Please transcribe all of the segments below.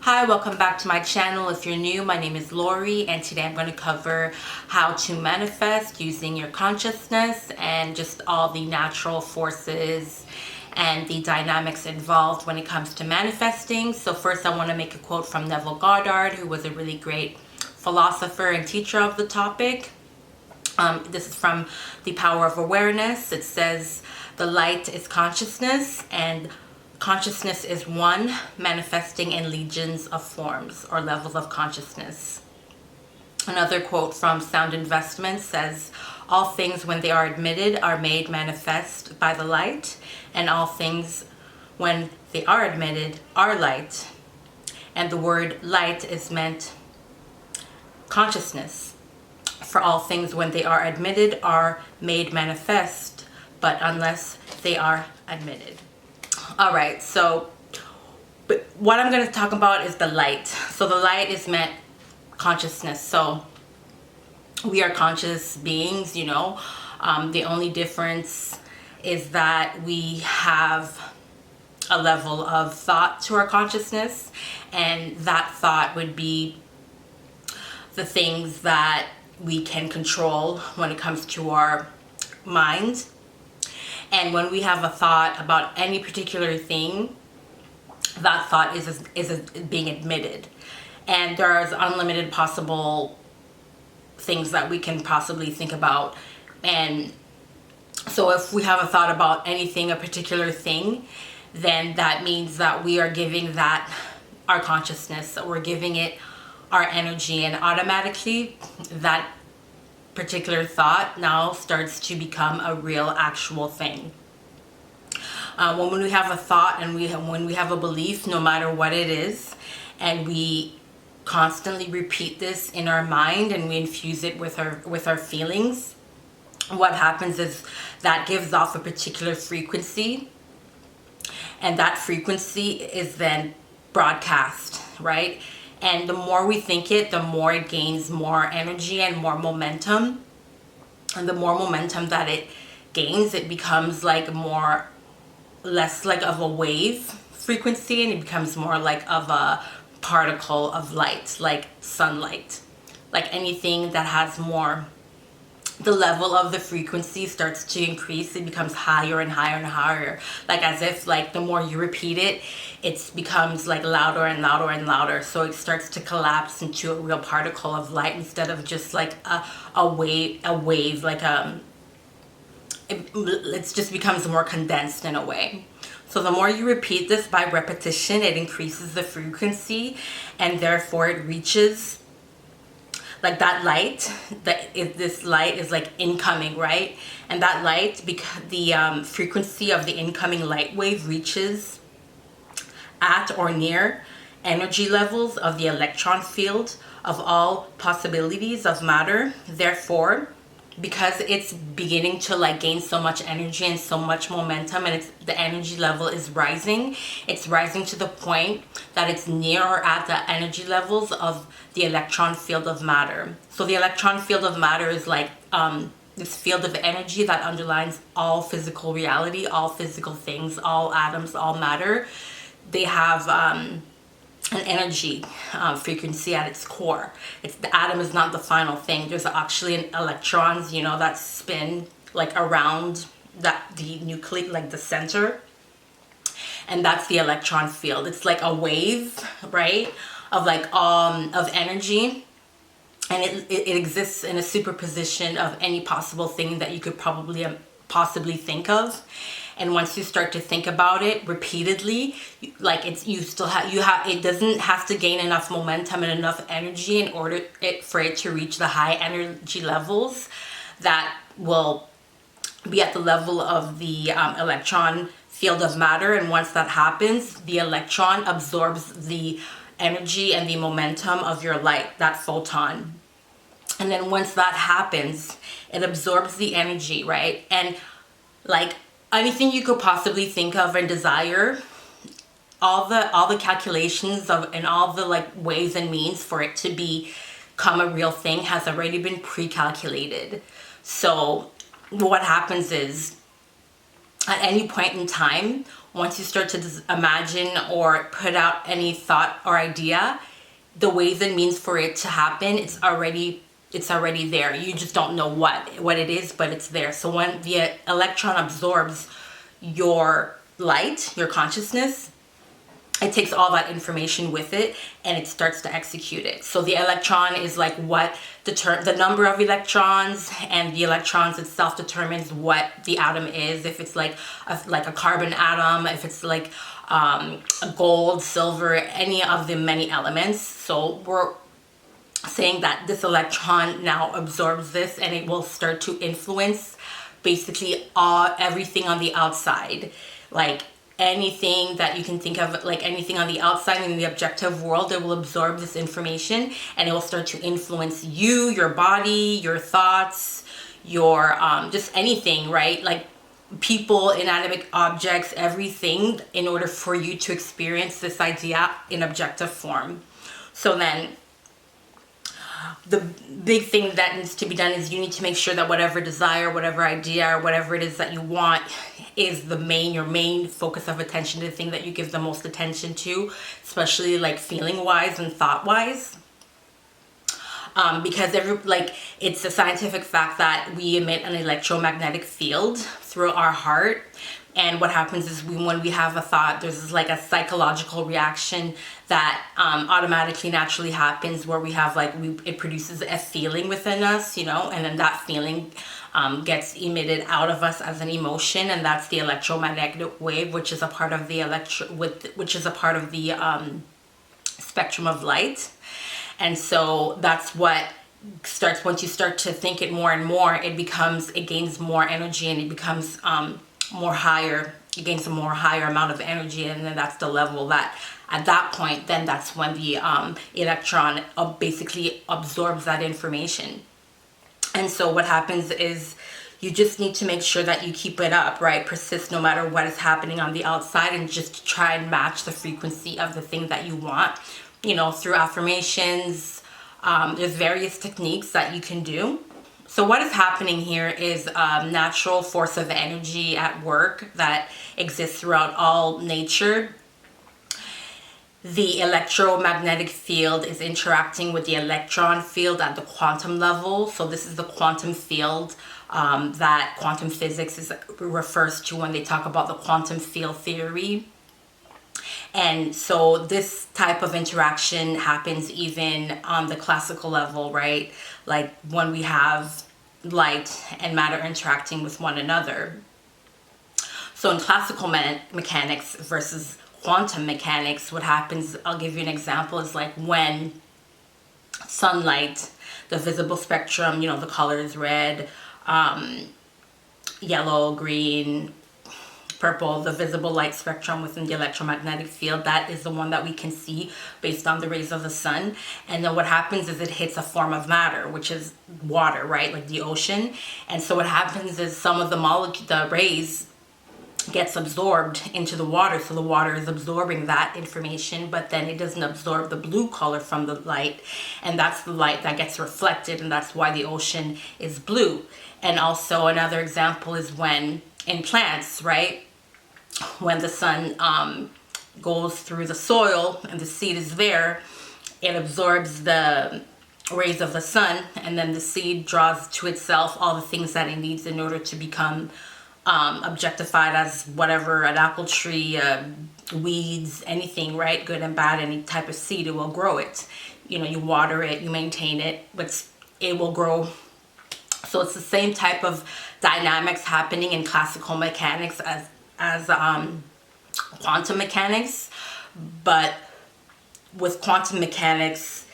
Hi, welcome back to my channel. If you're new, my name is Lori, and today I'm going to cover how to manifest using your consciousness and just all the natural forces and the dynamics involved when it comes to manifesting. So first I want to make a quote from Neville Goddard, who was a really great philosopher and teacher of the topic. This is from The Power of Awareness. It says, "The light is consciousness, and consciousness is one, manifesting in legions of forms or levels of consciousness." Another quote from Sound Investment says, "All things when they are admitted are made manifest by the light, and all things when they are admitted are light." And the word light is meant consciousness. For all things when they are admitted are made manifest, but unless they are admitted. All right, so but what I'm going to talk about is the light. So the light is meant consciousness. So we are conscious beings, the only difference is that we have a level of thought to our consciousness, and that thought would be the things that we can control when it comes to our mind. And when we have a thought about any particular thing, that thought is being admitted. And there's unlimited possible things that we can possibly think about. And so if we have a thought about anything, a particular thing, then that means that we are giving that our consciousness, we're giving it our energy, and automatically that particular thought now starts to become a real actual thing. When we have a thought and when we have a belief, no matter what it is, and we constantly repeat this in our mind and we infuse it with our feelings, what happens is that gives off a particular frequency, and that frequency is then broadcast, right? And the more we think it, the more it gains more energy and more momentum. And the more momentum that it gains, it becomes less like of a wave frequency, and it becomes more like of a particle of light, like sunlight. Like anything that has more, the level of the frequency starts to increase. It becomes higher and higher and higher, like as if like the more you repeat it, it becomes like louder and louder and louder. So it starts to collapse into a real particle of light instead of just like a wave like it just becomes more condensed in a way. So the more you repeat this by repetition, it increases the frequency, and therefore it reaches like that light. This light is like incoming, right? And that light, because the frequency of the incoming light wave reaches at or near energy levels of the electron field of all possibilities of matter. Therefore, because it's beginning to like gain so much energy and so much momentum, and the energy level is rising, it's rising to the point that it's near or at the energy levels of the electron field of matter. So the electron field of matter is like this field of energy that underlines all physical reality, all physical things, all atoms, all matter. They have an energy frequency at its core. The atom is not the final thing. There's actually electrons, that spin like around the nucleus, like the center, and that's the electron field. It's like a wave, right, of like of energy, and it exists in a superposition of any possible thing that you could possibly think of. And once you start to think about it repeatedly, like it doesn't have to gain enough momentum and enough energy in order for it to reach the high energy levels that will be at the level of the electron field of matter. And once that happens, the electron absorbs the energy and the momentum of your light, that photon. And then once that happens, it absorbs the energy, right? And like anything you could possibly think of and desire, all the calculations and all the like ways and means for it to become a real thing has already been pre-calculated. So what happens is at any point in time, once you start to imagine or put out any thought or idea, the ways and means for it to happen, it's already there. You just don't know what it is, but it's there. So when the electron absorbs your light, your consciousness, it takes all that information with it and it starts to execute it. So the electron is like what the number of electrons, and the electrons itself determines what the atom is. If it's like a carbon atom, if it's like a gold, silver, any of the many elements. So we're saying that this electron now absorbs this and it will start to influence basically everything on the outside. Like anything that you can think of, like anything on the outside in the objective world, it will absorb this information and it will start to influence you, your body, your thoughts, your just anything, right? Like people, inanimate objects, everything, in order for you to experience this idea in objective form. So then the big thing that needs to be done is you need to make sure that whatever desire, whatever idea, or whatever it is that you want is your main focus of attention, the thing that you give the most attention to, especially like feeling wise and thought wise. Because it's a scientific fact that we emit an electromagnetic field through our heart. And what happens is when we have a thought, there's like a psychological reaction that automatically, naturally happens, where we have it produces a feeling within us, and then that feeling gets emitted out of us as an emotion, and that's the electromagnetic wave, which is a part of the spectrum of light. And so that's what starts, once you start to think it more and more, it gains more energy, and it becomes more higher. It gains a more higher amount of energy, and then that's the level that at that point, then that's when the electron basically absorbs that information. And so what happens is you just need to make sure that you keep it up, right? Persist no matter what is happening on the outside, and just try and match the frequency of the thing that you want, through affirmations. There's various techniques that you can do. So what is happening here is a natural force of energy at work that exists throughout all nature. The electromagnetic field is interacting with the electron field at the quantum level. So this is the quantum field that quantum physics refers to when they talk about the quantum field theory. And so this type of interaction happens even on the classical level, right? Like when we have light and matter interacting with one another. So in classical mechanics versus quantum mechanics, what happens, I'll give you an example, is like when sunlight, the visible spectrum, the color is red, yellow, green, purple, the visible light spectrum within the electromagnetic field, that is the one that we can see based on the rays of the sun. And then what happens is it hits a form of matter, which is water, right? Like the ocean. And so what happens is some of the rays gets absorbed into the water. So the water is absorbing that information, but then it doesn't absorb the blue color from the light. And that's the light that gets reflected, and that's why the ocean is blue. And also another example is when in plants, right? When the sun goes through the soil and the seed is there, it absorbs the rays of the sun, and then the seed draws to itself all the things that it needs in order to become objectified as whatever, an apple tree, weeds, anything, right? Good and bad, any type of seed, it will grow it. You water it, you maintain it, but it will grow. So it's the same type of dynamics happening in classical mechanics as quantum mechanics. But with quantum mechanics,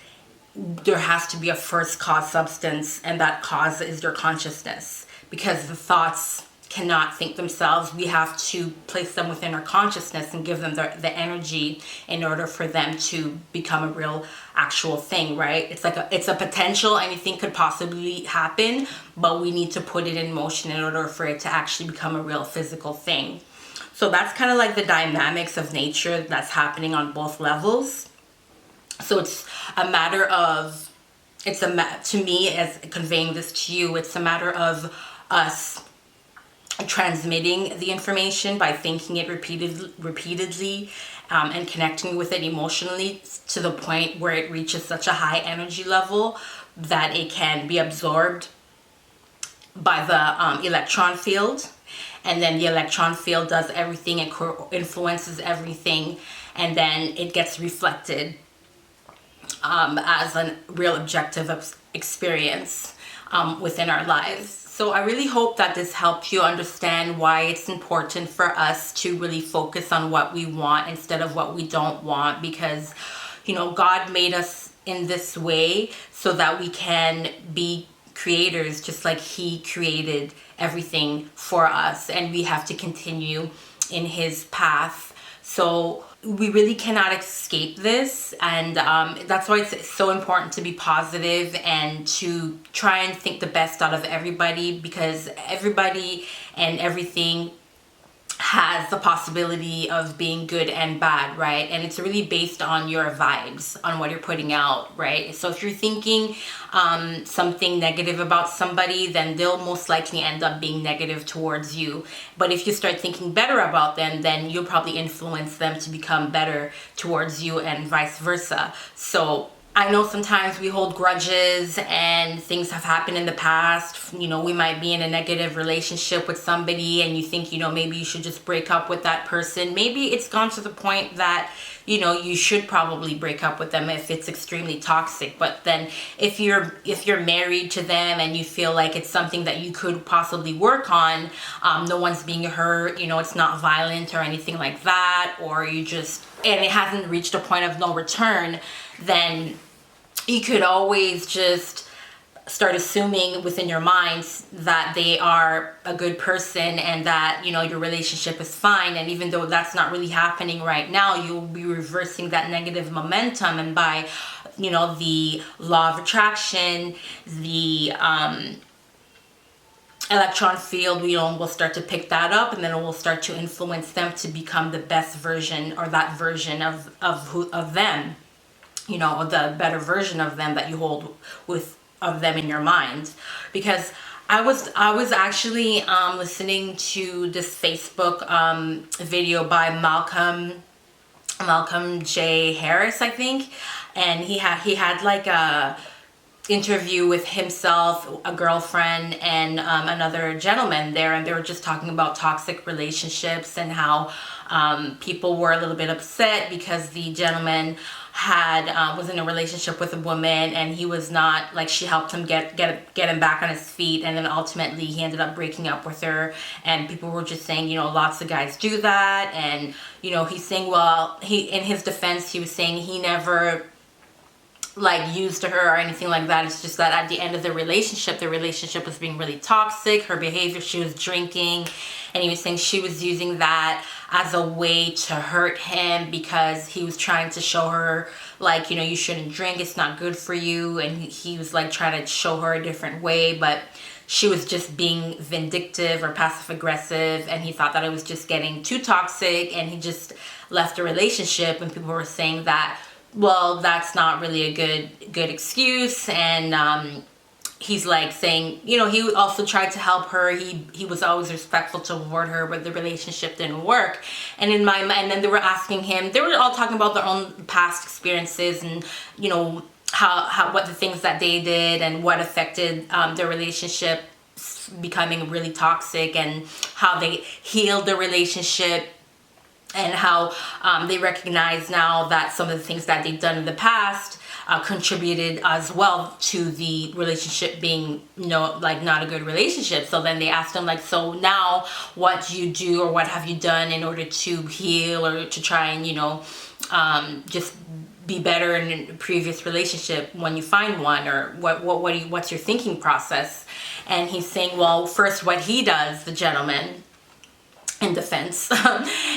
there has to be a first cause substance, and that cause is your consciousness, because the thoughts cannot think themselves. We have to place them within our consciousness and give them the energy in order for them to become a real actual thing, right? It's a potential, anything could possibly happen, but we need to put it in motion in order for it to actually become a real physical thing. So that's kind of like the dynamics of nature that's happening on both levels. So it's a matter of, to me, as conveying this to you, it's a matter of us transmitting the information by thinking it repeatedly, and connecting with it emotionally to the point where it reaches such a high energy level that it can be absorbed by the electron field. And then the electron field does everything, it influences everything, and then it gets reflected as a real objective experience within our lives. So I really hope that this helped you understand why it's important for us to really focus on what we want instead of what we don't want, because, you know, God made us in this way so that we can be creators just like He created everything for us, and we have to continue in His path. So we really cannot escape this, and that's why it's so important to be positive and to try and think the best out of everybody, because everybody and everything has the possibility of being good and bad, right? And it's really based on your vibes, on what you're putting out, right? So if you're thinking something negative about somebody, then they'll most likely end up being negative towards you. But if you start thinking better about them, then you'll probably influence them to become better towards you, and vice versa. So I know sometimes we hold grudges and things have happened in the past. You know, we might be in a negative relationship with somebody and you think, you know, maybe you should just break up with that person. Maybe it's gone to the point that, you know, you should probably break up with them if it's extremely toxic. But then if you're married to them and you feel like it's something that you could possibly work on, no one's being hurt, you know, it's not violent or anything like that, or and it hasn't reached a point of no return, then you could always just start assuming within your minds that they are a good person and that, you know, your relationship is fine. And even though that's not really happening right now, you'll be reversing that negative momentum. And by, you know, the law of attraction, the electron field, you know, will start to pick that up, and then it will start to influence them to become the best version, or that version of them. You know, the better version of them that you hold of them in your mind. Because I was actually listening to this Facebook video by Malcolm J. Harris, I think, and he had like a interview with himself, a girlfriend, and another gentleman there, and they were just talking about toxic relationships and how people were a little bit upset because the gentleman was in a relationship with a woman, and he was not, like, she helped him get him back on his feet, and then ultimately he ended up breaking up with her. And people were just saying, you know, lots of guys do that. And, you know, he's saying, well, in his defense, he was saying he never like used to her or anything like that. It's just that at the end of the relationship was being really toxic. Her behavior, she was drinking, and he was saying she was using that as a way to hurt him, because he was trying to show her, like, you know, you shouldn't drink, it's not good for you. And he was like trying to show her a different way, but she was just being vindictive or passive aggressive, and he thought that it was just getting too toxic, and he just left the relationship. And people were saying that, well, that's not really a good excuse. And he's like saying, you know, he also tried to help her. He was always respectful toward her, but the relationship didn't work. And and then they were asking him, they were all talking about their own past experiences, and, you know, how what the things that they did and what affected their relationship becoming really toxic, and how they healed the relationship, and how they recognize now that some of the things that they've done in the past contributed as well to the relationship being, you know, like, not a good relationship. So then they asked him, like, so now what do you do, or what have you done in order to heal, or to try and, you know, just be better in a previous relationship when you find one, or what's your thinking process? And he's saying, well, first, what he does, the gentleman, in defense,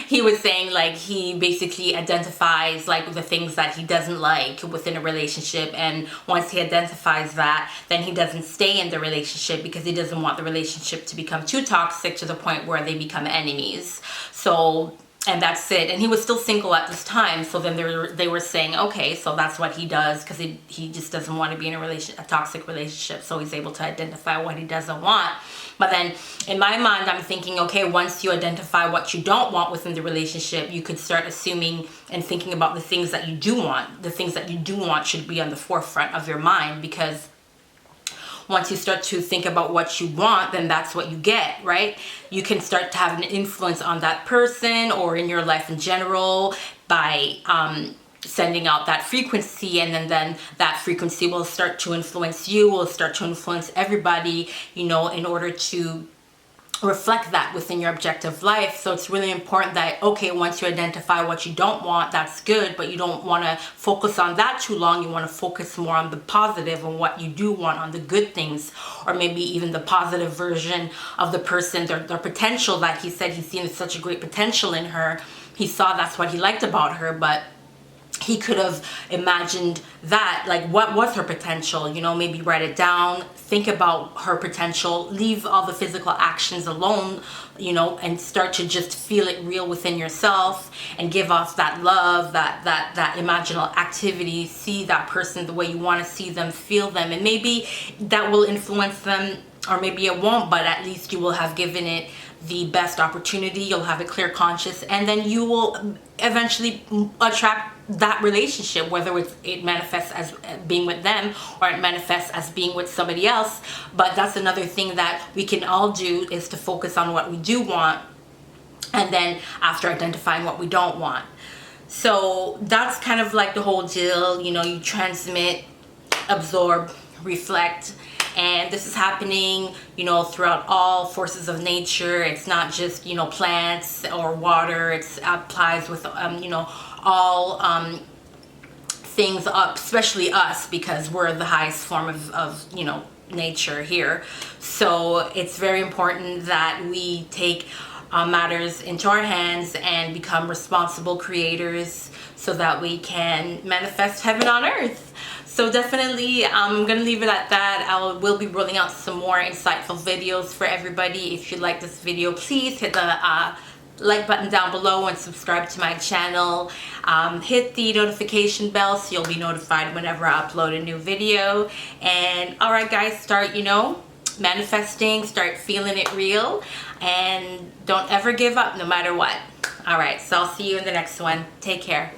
he was saying, like, he basically identifies, like, the things that he doesn't like within a relationship, and once he identifies that, then he doesn't stay in the relationship, because he doesn't want the relationship to become too toxic to the point where they become enemies. So and that's it. And he was still single at this time. So then they were saying, okay, so that's what he does, because he just doesn't want to be in a toxic relationship. So he's able to identify what he doesn't want. But then in my mind, I'm thinking, okay, once you identify what you don't want within the relationship, you could start assuming and thinking about the things that you do want. The things that you do want should be on the forefront of your mind, because once you start to think about what you want, then that's what you get, right? You can start to have an influence on that person or in your life in general by sending out that frequency, and then that frequency will start to influence you, will start to influence everybody, you know, in order to reflect that within your objective life. So it's really important that, okay, once you identify what you don't want, that's good, but you don't want to focus on that too long. You want to focus more on the positive and what you do want, on the good things, or maybe even the positive version of the person, their potential that he said he's seen such a great potential in her. He saw that's what he liked about her, but he could have imagined that, like, what was her potential, you know, maybe write it down, think about her potential, leave all the physical actions alone, you know, and start to just feel it real within yourself and give off that love, that imaginal activity, see that person the way you want to see them, feel them, and maybe that will influence them, or maybe it won't, but at least you will have given it the best opportunity. You'll have a clear conscience, and then you will eventually attract that relationship, whether it manifests as being with them or it manifests as being with somebody else. But that's another thing that we can all do, is to focus on what we do want, and then after identifying what we don't want. So that's kind of like the whole deal. You know, you transmit, absorb, reflect. And this is happening, you know, throughout all forces of nature. It's not just, you know, plants or water. It applies with, you know, all things up, especially us, because we're the highest form of, you know, nature here. So it's very important that we take matters into our hands and become responsible creators, so that we can manifest heaven on earth. So definitely, I'm going to leave it at that. I will be rolling out some more insightful videos for everybody. If you like this video, please hit the like button down below and subscribe to my channel. Hit the notification bell so you'll be notified whenever I upload a new video. And alright guys, start, you know, manifesting, start feeling it real, and don't ever give up no matter what. Alright, so I'll see you in the next one. Take care.